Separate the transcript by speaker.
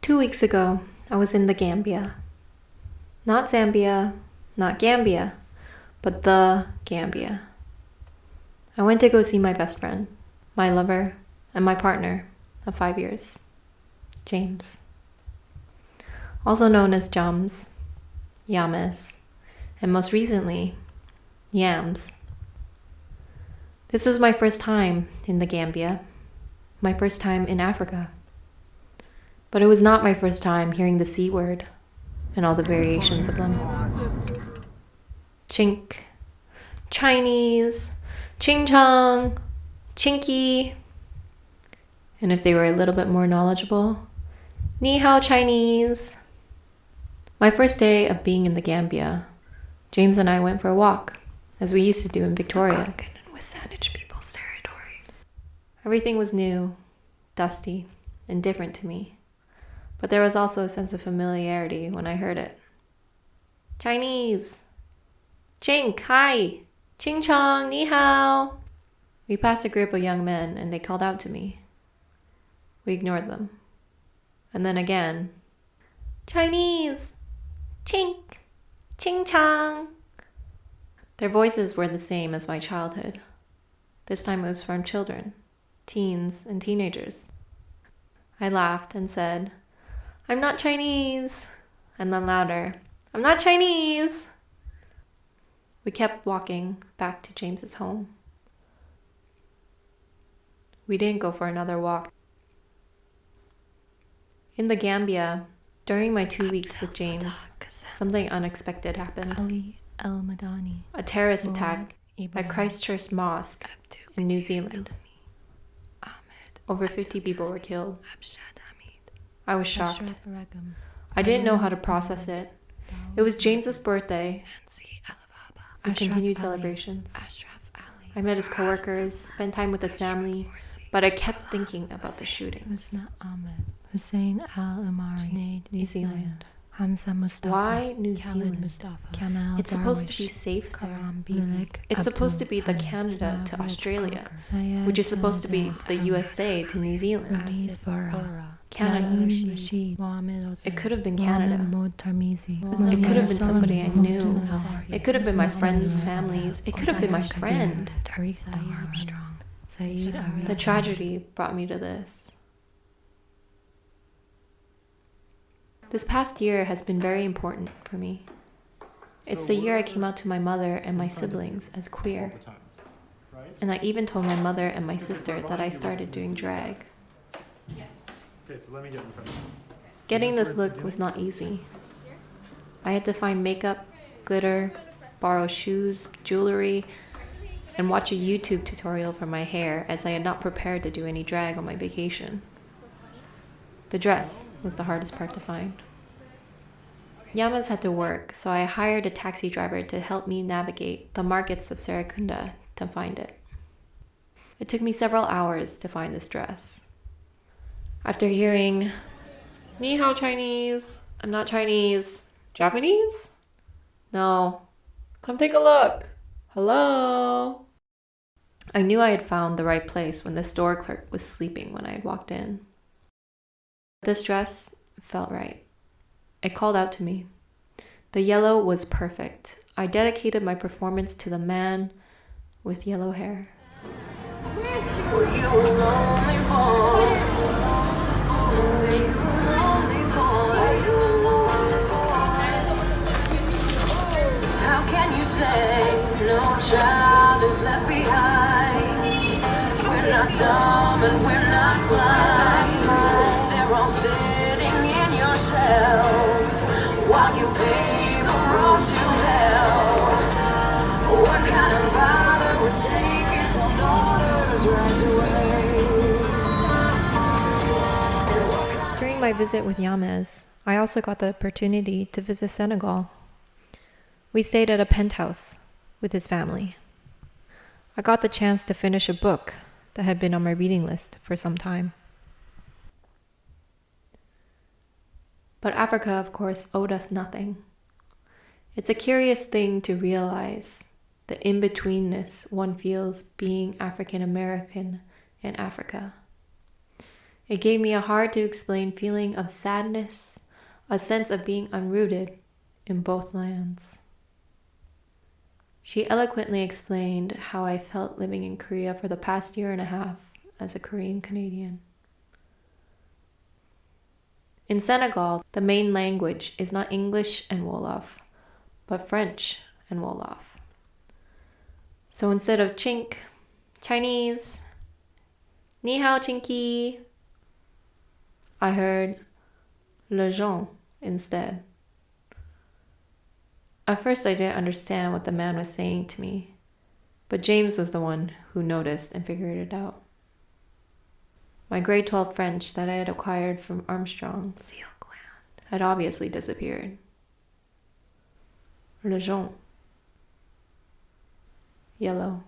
Speaker 1: 2 weeks ago, I was in the Gambia. Not Zambia, not Gambia, but the Gambia. I went to go see my best friend, my lover, and my partner of 5 years, James. Also known as Jams, Yamas, and most recently, Yams. This was my first time in the Gambia, my first time in Africa. But it was not my first time hearing the C word and all the variations of them. Chink, Chinese, Ching Chong, Chinky. And if they were a little bit more knowledgeable, Ni Hao Chinese. My first day of being in the Gambia, James and I went for a walk, as we used to do in Victoria. With savage people's territories. Everything was new, dusty, and different to me. But there was also a sense of familiarity when I heard it. Chinese. Chink, hi. Ching chong, ni hao. We passed a group of young men and they called out to me. We ignored them. And then again. Chinese. Chink. Ching chong. Their voices were the same as my childhood. This time it was from children, teens, and teenagers. I laughed and said, I'm not Chinese. And then louder, I'm not Chinese. We kept walking back to James's home. We didn't go for another walk. In the Gambia, during my 2 weeks with James, something unexpected happened. A terrorist attack at Christchurch Mosque in New Zealand. Over 50 people were killed. I was shocked. I didn't know how to process it. It was James's birthday. We continued celebrations. I met his coworkers, spent time with his family, but I kept thinking about the shooting.
Speaker 2: Hussein Al-Umari,
Speaker 1: New Zealand.
Speaker 2: Hamza Mustafa,
Speaker 1: Why New Zealand?
Speaker 2: Kamal
Speaker 1: It's supposed to be safe there. It's supposed to be the Canada to Australia, which is supposed to be the USA to New Zealand. Canada. It could have been Canada. It could have been somebody I knew. It could have been my friends' families. It could have been my friend. The tragedy brought me to this. This past year has been very important for me. It's the year I came out to my mother and my siblings as queer. And I even told my mother and my sister that I started doing drag. Getting this look was not easy. I had to find makeup, glitter, borrow shoes, jewelry, and watch a YouTube tutorial for my hair as I had not prepared to do any drag on my vacation. The dress was the hardest part to find. Yamas had to work, so I hired a taxi driver to help me navigate the markets of Serekunda to find it. It took me several hours to find this dress. After hearing, Ni hao Chinese, I'm not Chinese, Japanese? No, come take a look. Hello? I knew I had found the right place when the store clerk was sleeping when I had walked in. This dress felt right. It called out to me. The yellow was perfect. I dedicated my performance to the man with yellow hair.
Speaker 3: How can you say no child is left behind? We're not dumb and we're not blind. They're all sitting in your cells while you pay the road to hell. What kind of father would take his own daughter's right away?
Speaker 1: During my visit with Yamas, I also got the opportunity to visit Senegal. We stayed at a penthouse with his family. I got the chance to finish a book that had been on my reading list for some time. But Africa, of course, owed us nothing. It's a curious thing to realize the in-betweenness one feels being African American in Africa. It gave me a hard to explain feeling of sadness, a sense of being unrooted in both lands. She eloquently explained how I felt living in Korea for the past year and a half as a Korean Canadian. In Senegal, the main language is not English and Wolof, but French and Wolof. So instead of chink, Chinese, ni hao chinky, I heard le gens instead. At first I didn't understand what the man was saying to me, but James was the one who noticed and figured it out. My grade 12 French that I had acquired from Armstrong seal gland had obviously disappeared. Le jaune. Yellow.